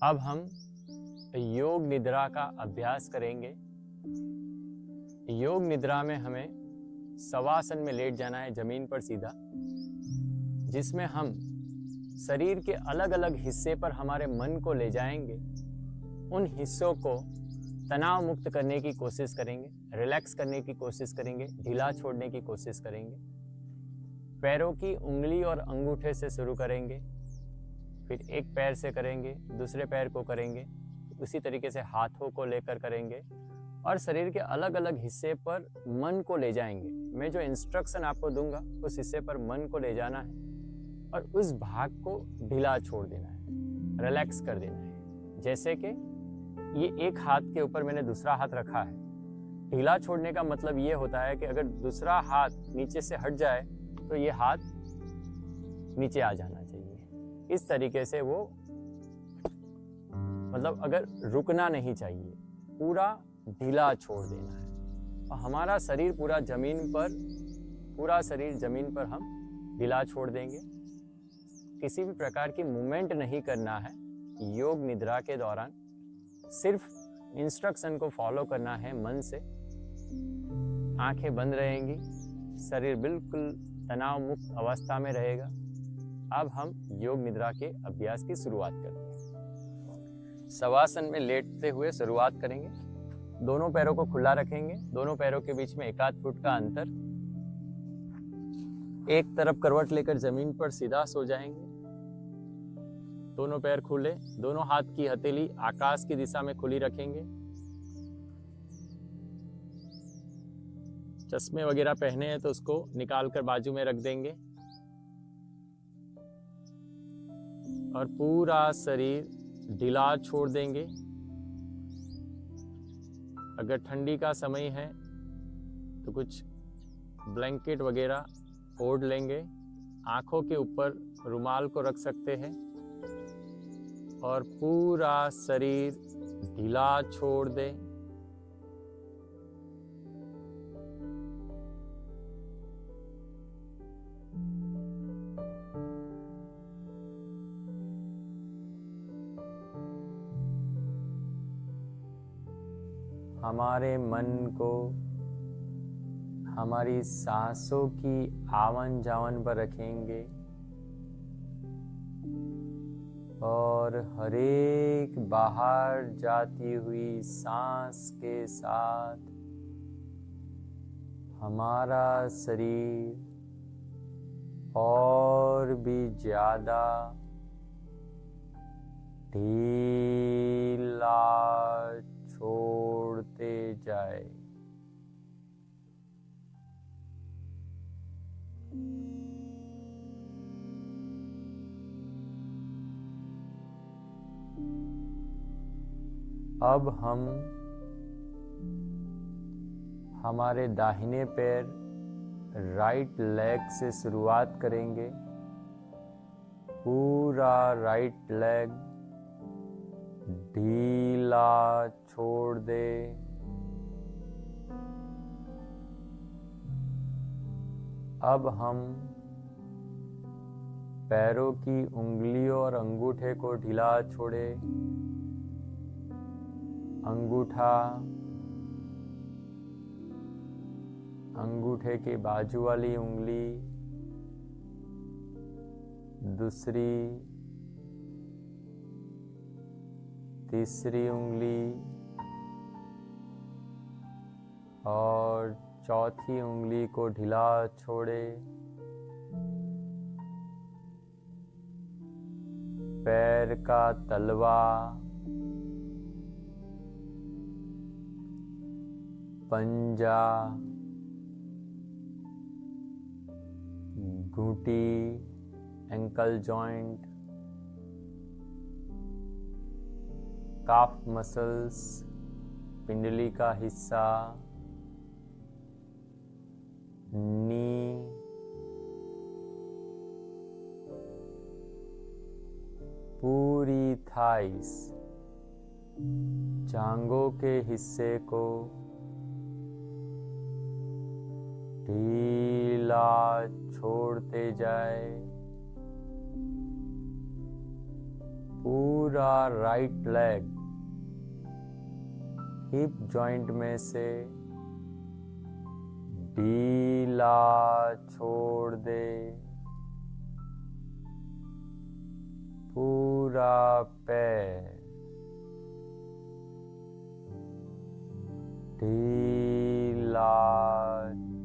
अब हम योग निद्रा का अभ्यास करेंगे। योग निद्रा में हमें शवासन में लेट जाना है, जमीन पर सीधा, जिसमें हम शरीर के अलग अलग हिस्से पर हमारे मन को ले जाएंगे। उन हिस्सों को तनाव मुक्त करने की कोशिश करेंगे, रिलैक्स करने की कोशिश करेंगे, ढीला छोड़ने की कोशिश करेंगे। पैरों की उंगली और अंगूठे से शुरू करेंगे, फिर एक पैर से करेंगे, दूसरे पैर को करेंगे, उसी तरीके से हाथों को लेकर करेंगे और शरीर के अलग अलग हिस्से पर मन को ले जाएंगे। मैं जो इंस्ट्रक्शन आपको दूंगा उस हिस्से पर मन को ले जाना है और उस भाग को ढीला छोड़ देना है, रिलैक्स कर देना है। जैसे कि ये एक हाथ के ऊपर मैंने दूसरा हाथ रखा है। ढीला छोड़ने का मतलब ये होता है कि अगर दूसरा हाथ नीचे से हट जाए तो ये हाथ नीचे आ जाना चाहिए। इस तरीके से वो मतलब अगर रुकना नहीं चाहिए, पूरा ढीला छोड़ देना है। और हमारा शरीर पूरा शरीर जमीन पर हम ढीला छोड़ देंगे। किसी भी प्रकार की मूवमेंट नहीं करना है योग निद्रा के दौरान। सिर्फ इंस्ट्रक्शन को फॉलो करना है मन से। आंखें बंद रहेंगी, शरीर बिल्कुल तनाव मुक्त अवस्था में रहेगा। अब हम योग निद्रा के अभ्यास की शुरुआत करते हैं। शवासन में लेटते हुए शुरुआत करेंगे। दोनों पैरों को खुला रखेंगे, दोनों पैरों के बीच में 1-8 फुट का अंतर। एक तरफ करवट लेकर जमीन पर सीधा सो जाएंगे। दोनों पैर खुले, दोनों हाथ की हथेली आकाश की दिशा में खुली रखेंगे। चश्मे वगैरह पहने हैं तो उसको निकाल कर बाजू में रख देंगे और पूरा शरीर ढीला छोड़ देंगे। अगर ठंडी का समय है तो कुछ ब्लैंकेट वगैरह ओढ़ लेंगे। आंखों के ऊपर रुमाल को रख सकते हैं और पूरा शरीर ढीला छोड़ दें। हमारे मन को हमारी सांसों की आवन जावन पर रखेंगे और हर एक बाहर जाती हुई सांस के साथ हमारा शरीर और भी ज्यादा ढीला छोड़ते जाए। अब हम हमारे दाहिने पैर राइट लेग से शुरुआत करेंगे। पूरा राइट लेग ढीला छोड़ दे। अब हम पैरों की उंगलियों और अंगूठे को ढीला छोड़े। अंगूठा, अंगूठे के बाजू वाली उंगली, दूसरी, तीसरी उंगली और चौथी उंगली को ढीला छोड़े। पैर का तलवा, पंजा, घुंटी, एंकल जॉइंट, काफ मसल्स, पिंडली का हिस्सा, नी, पूरी थाइस, जांघों के हिस्से को ढीला छोड़ते जाए। पूरी पूरा राइट लेग हिप जॉइंट में से ढीला छोड़ दे। पूरा पैर ढीला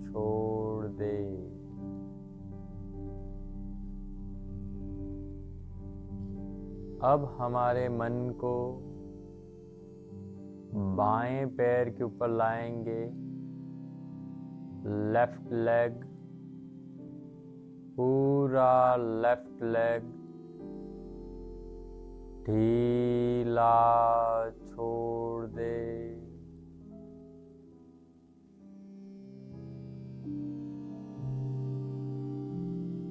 छोड़ दे। अब हमारे मन को बाएं पैर के ऊपर लाएंगे। लेफ्ट लेग, पूरा लेफ्ट लेग ढीला छोड़ दे।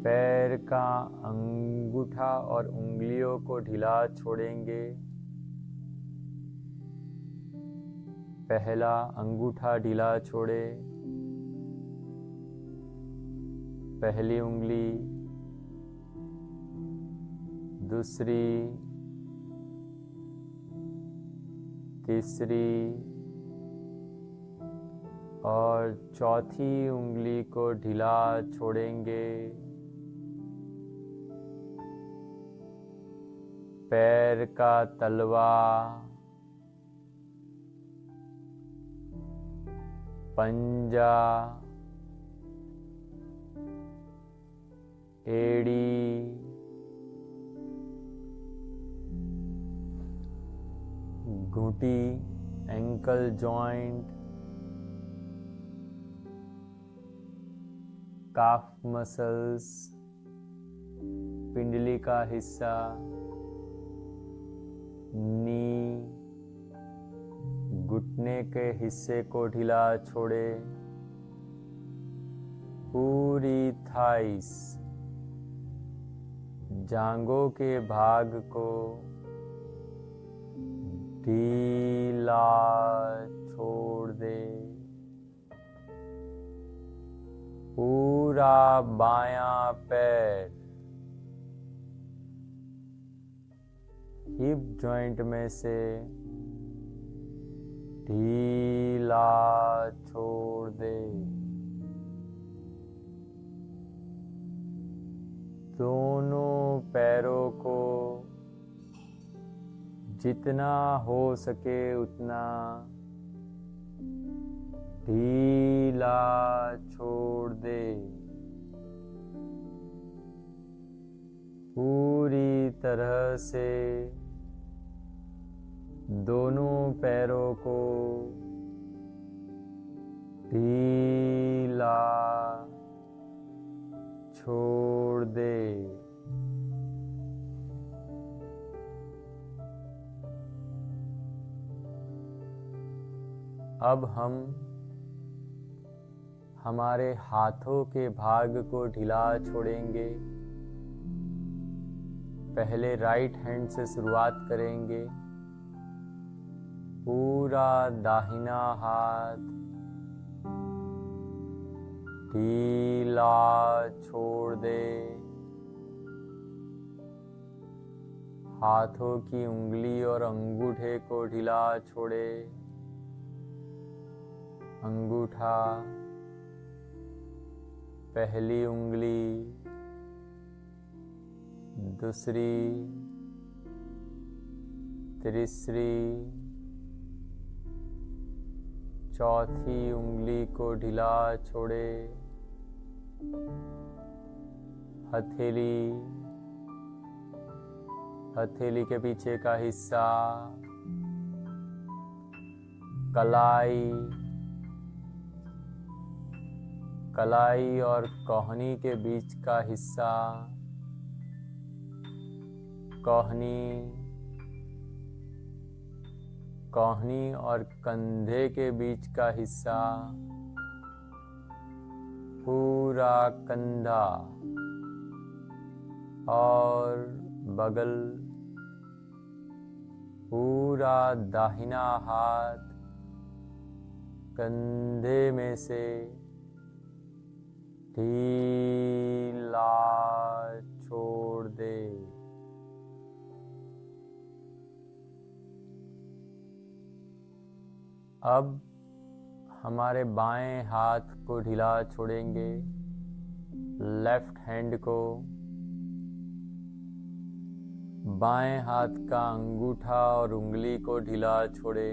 पैर का अंगूठा और उंगलियों को ढीला छोड़ेंगे। पहला अंगूठा ढीला छोड़े, पहली उंगली, दूसरी, तीसरी और चौथी उंगली को ढीला छोड़ेंगे। पैर का तलवा, पंजा, एड़ी, घुटी, एंकल जॉइंट, काफ मसल्स, पिंडली का हिस्सा, नी, घुटने के हिस्से को ढीला छोड़े। पूरी थाइस, जांघों के भाग को ढीला छोड़ दे। पूरा बायां पैर हिप जॉइंट में से ढीला छोड़ दे। दोनों पैरों को जितना हो सके उतना ढीला छोड़ दे। पूरी तरह से दोनों पैरों को ढीला छोड़ दे। अब हम हमारे हाथों के भाग को ढीला छोड़ेंगे। पहले राइट हैंड से शुरुआत करेंगे। पूरा दाहिना हाथ ढीला छोड़ दे। हाथों की उंगली और अंगूठे को ढीला छोड़े। अंगूठा, पहली उंगली, दूसरी, तीसरी, चौथी उंगली को ढीला छोड़े। हथेली, हथेली के पीछे का हिस्सा, कलाई, कलाई और कोहनी के बीच का हिस्सा, कोहनी, कोहनी और कंधे के बीच का हिस्सा, पूरा कंधा और बगल, पूरा दाहिना हाथ कंधे में से ढीला छोड़ दे। अब हमारे बाएं हाथ को ढीला छोड़ेंगे, लेफ्ट हैंड को। बाएं हाथ का अंगूठा और उंगली को ढीला छोड़े।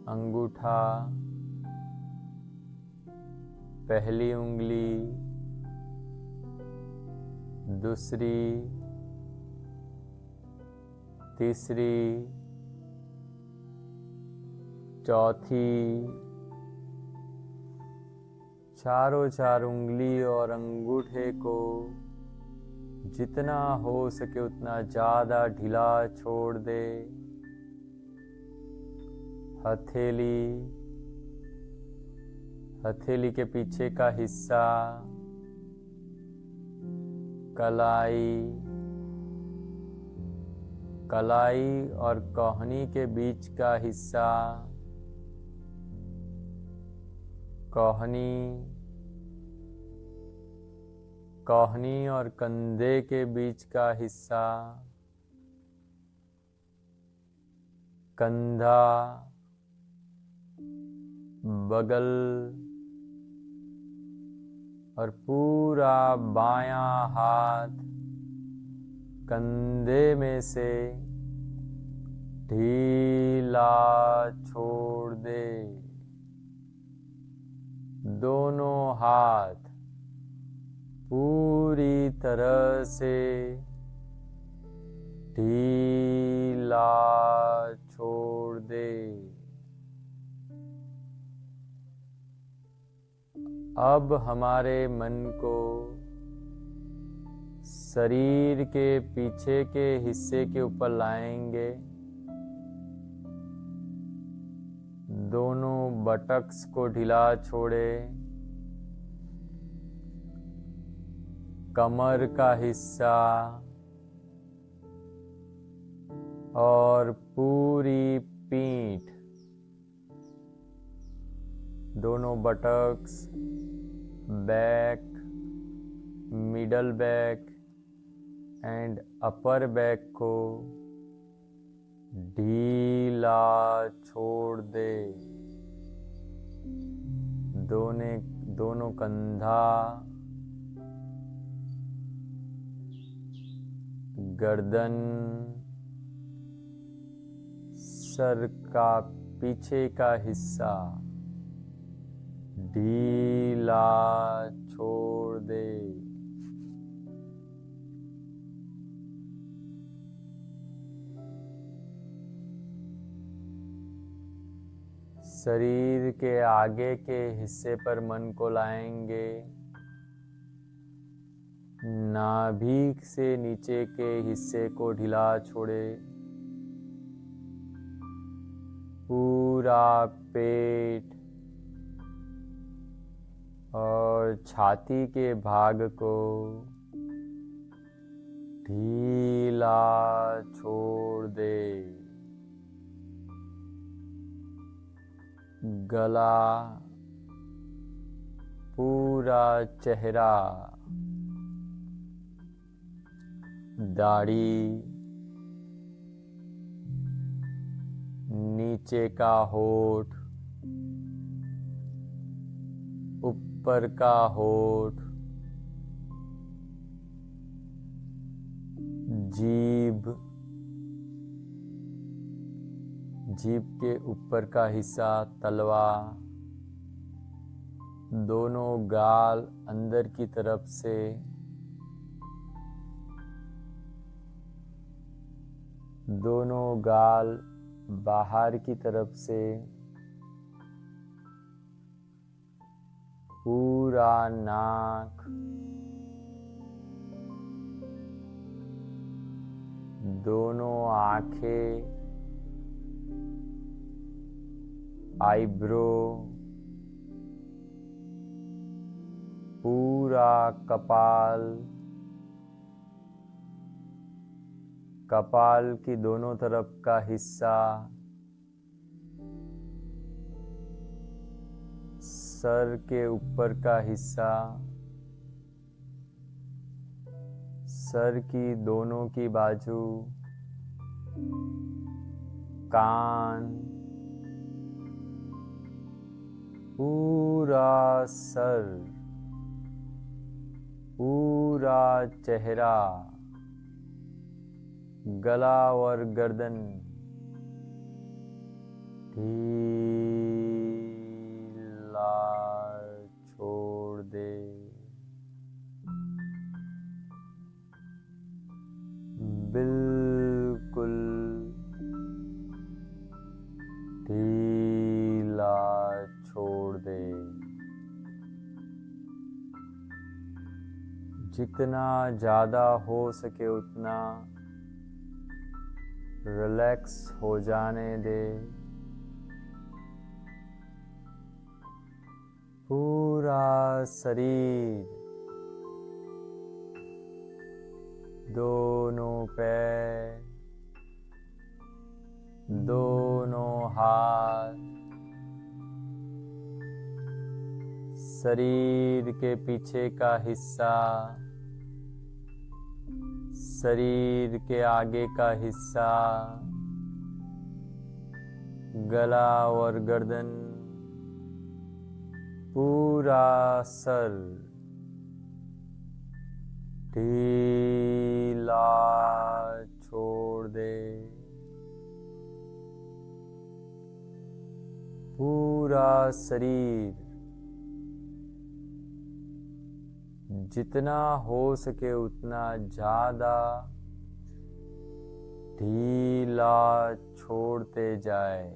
अंगूठा, पहली उंगली, दूसरी, तीसरी, चौथी, चारों चार उंगली और अंगूठे को जितना हो सके उतना ज़्यादा ढीला छोड़ दे। हथेली, हथेली के पीछे का हिस्सा, कलाई, कलाई और कोहनी के बीच का हिस्सा, कोहनी, कोहनी और कंधे के बीच का हिस्सा, कंधा, बगल और पूरा बायां हाथ कंधे में से ढीला छोड़ दे। दोनों हाथ पूरी तरह से ढीला छोड़ दे। अब हमारे मन को शरीर के पीछे के हिस्से के ऊपर लाएंगे। दोनों बटक्स को ढीला छोड़े। कमर का हिस्सा और पूरी पीठ, दोनों buttocks, back, middle back and upper back को ढीला छोड़ दे। दोनों कंधा, गर्दन, सर का पीछे का हिस्सा ढीला छोड़ दे। शरीर के आगे के हिस्से पर मन को लाएंगे। नाभि से नीचे के हिस्से को ढीला छोड़े। पूरा पेट और छाती के भाग को ढीला छोड़ दे। गला, पूरा चेहरा, दाढ़ी, नीचे का होठ, ऊपर का होठ, जीभ, जीभ के ऊपर का हिस्सा, तलवा, दोनों गाल अंदर की तरफ से, दोनों गाल बाहर की तरफ से, पूरा नाक, दोनों आंखें, आईब्रो, पूरा कपाल, कपाल की दोनों तरफ का हिस्सा, सर के ऊपर का हिस्सा, सर की दोनों की बाजू, कान, पूरा सर, पूरा चेहरा, गला और गर्दन ढीला छोड़ दे। बिल्कुल ढीला छोड़ दे। जितना ज़्यादा हो सके उतना रिलैक्स हो जाने दे। पूरा शरीर, दोनों पैर, दोनों हाथ, शरीर के पीछे का हिस्सा, शरीर के आगे का हिस्सा, गला और गर्दन, पूरा सर ढीला छोड़ दे। पूरा शरीर जितना हो सके उतना ज़्यादा ढीला छोड़ते जाए।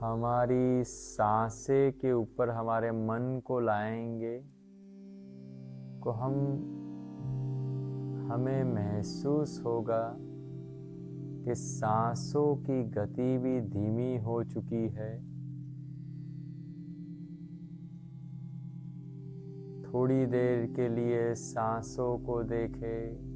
हमारी सांसें के ऊपर हमारे मन को लाएंगे को हमें महसूस होगा कि सांसों की गति भी धीमी हो चुकी है। थोड़ी देर के लिए सांसों को देखें।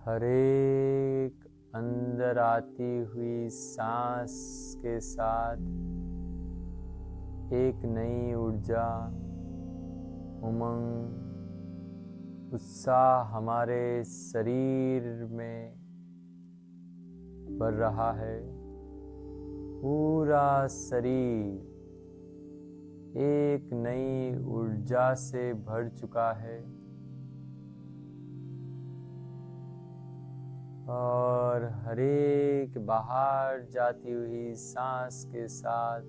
हर एक अंदर आती हुई सांस के साथ एक नई ऊर्जा, उमंग, उत्साह हमारे शरीर में बढ़ रहा है। पूरा शरीर एक नई ऊर्जा से भर चुका है और हर एक बाहर जाती हुई सांस के साथ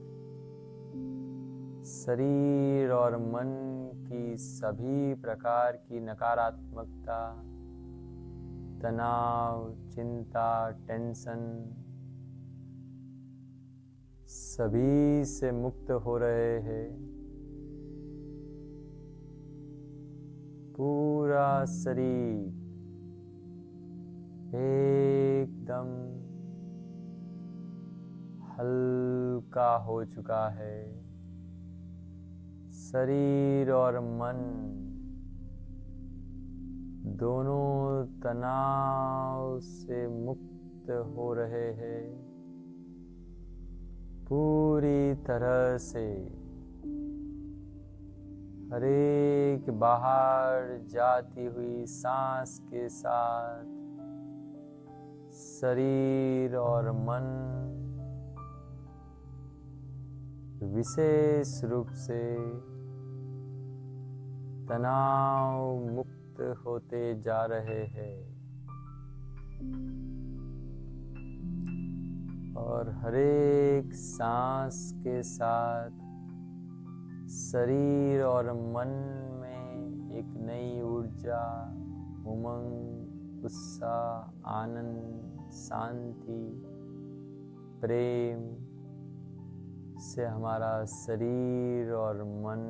शरीर और मन की सभी प्रकार की नकारात्मकता, तनाव, चिंता, टेंशन सभी से मुक्त हो रहे हैं। पूरा शरीर एकदम हल्का हो चुका है। शरीर और मन दोनों तनाव से मुक्त हो रहे हैं। पूरी तरह से हर एक बाहर जाती हुई सांस के साथ शरीर और मन विशेष रूप से तनाव मुक्त होते जा रहे हैं और हर एक सांस के साथ शरीर और मन में एक नई ऊर्जा, उमंग, उत्साह, आनंद, शांति प्रेम से हमारा शरीर और मन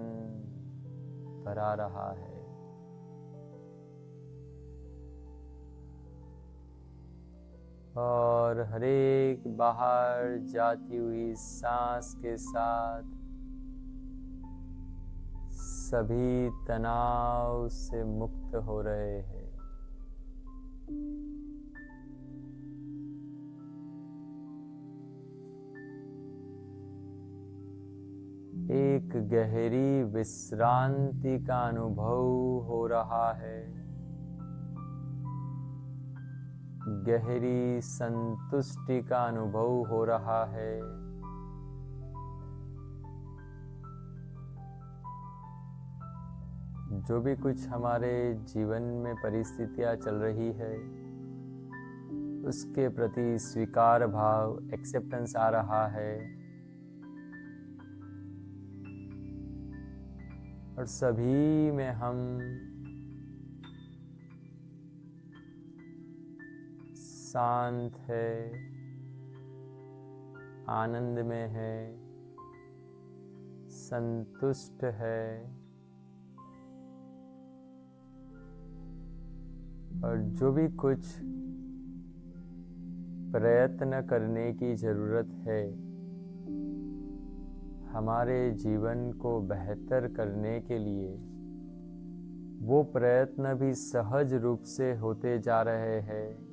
भरा रहा है। और हर एक बाहर जाती हुई सांस के साथ सभी तनाव से मुक्त हो रहे हैं। एक गहरी विश्रांति का अनुभव हो रहा है। गहरी संतुष्टि का अनुभव हो रहा है। जो भी कुछ हमारे जीवन में परिस्थितियां चल रही है उसके प्रति स्वीकार भाव, एक्सेप्टेंस आ रहा है। और सभी में हम शांत है, आनंद में है, संतुष्ट है। और जो भी कुछ प्रयत्न करने की जरूरत है हमारे जीवन को बेहतर करने के लिए, वो प्रयत्न भी सहज रूप से होते जा रहे हैं।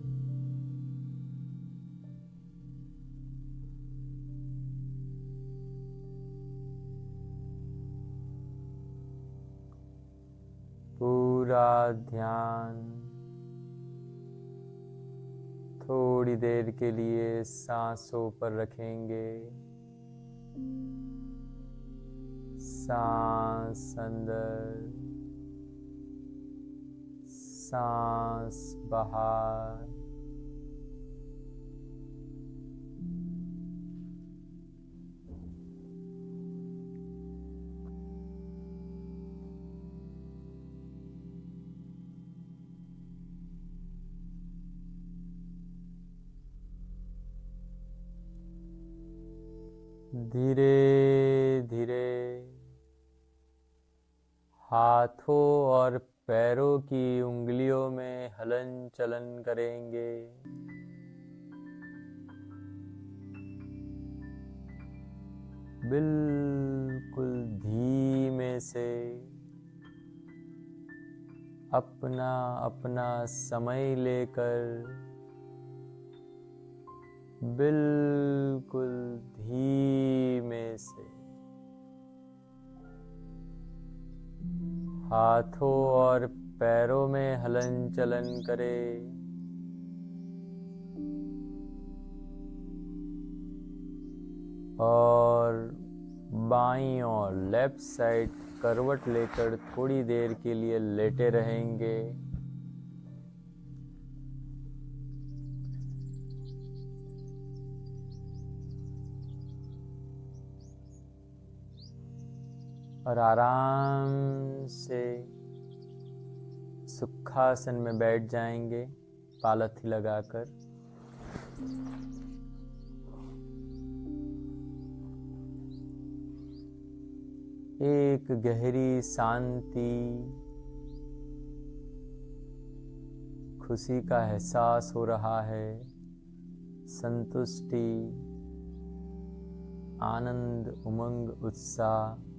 पूरा ध्यान थोड़ी देर के लिए सांसों पर रखेंगे। सांस अंदर, सांस बाहर। धीरे धीरे हाथों और पैरों की उंगलियों में हलन चलन करेंगे। बिल्कुल धीमे से अपना अपना समय लेकर बिल्कुल धीमे से हाथों और पैरों में हलन चलन करें। और बाईं और लेफ्ट साइड करवट लेकर थोड़ी देर के लिए लेटे रहेंगे। और आराम से सुखासन में बैठ जाएंगे पालथी लगाकर। एक गहरी शांति, खुशी का एहसास हो रहा है, संतुष्टि, आनंद, उमंग, उत्साह।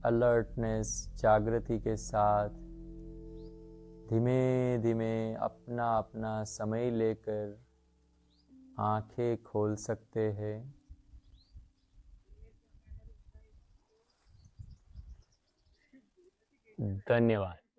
अलर्टनेस, जागृति के साथ धीमे धीमे अपना अपना समय लेकर आंखें खोल सकते हैं। धन्यवाद।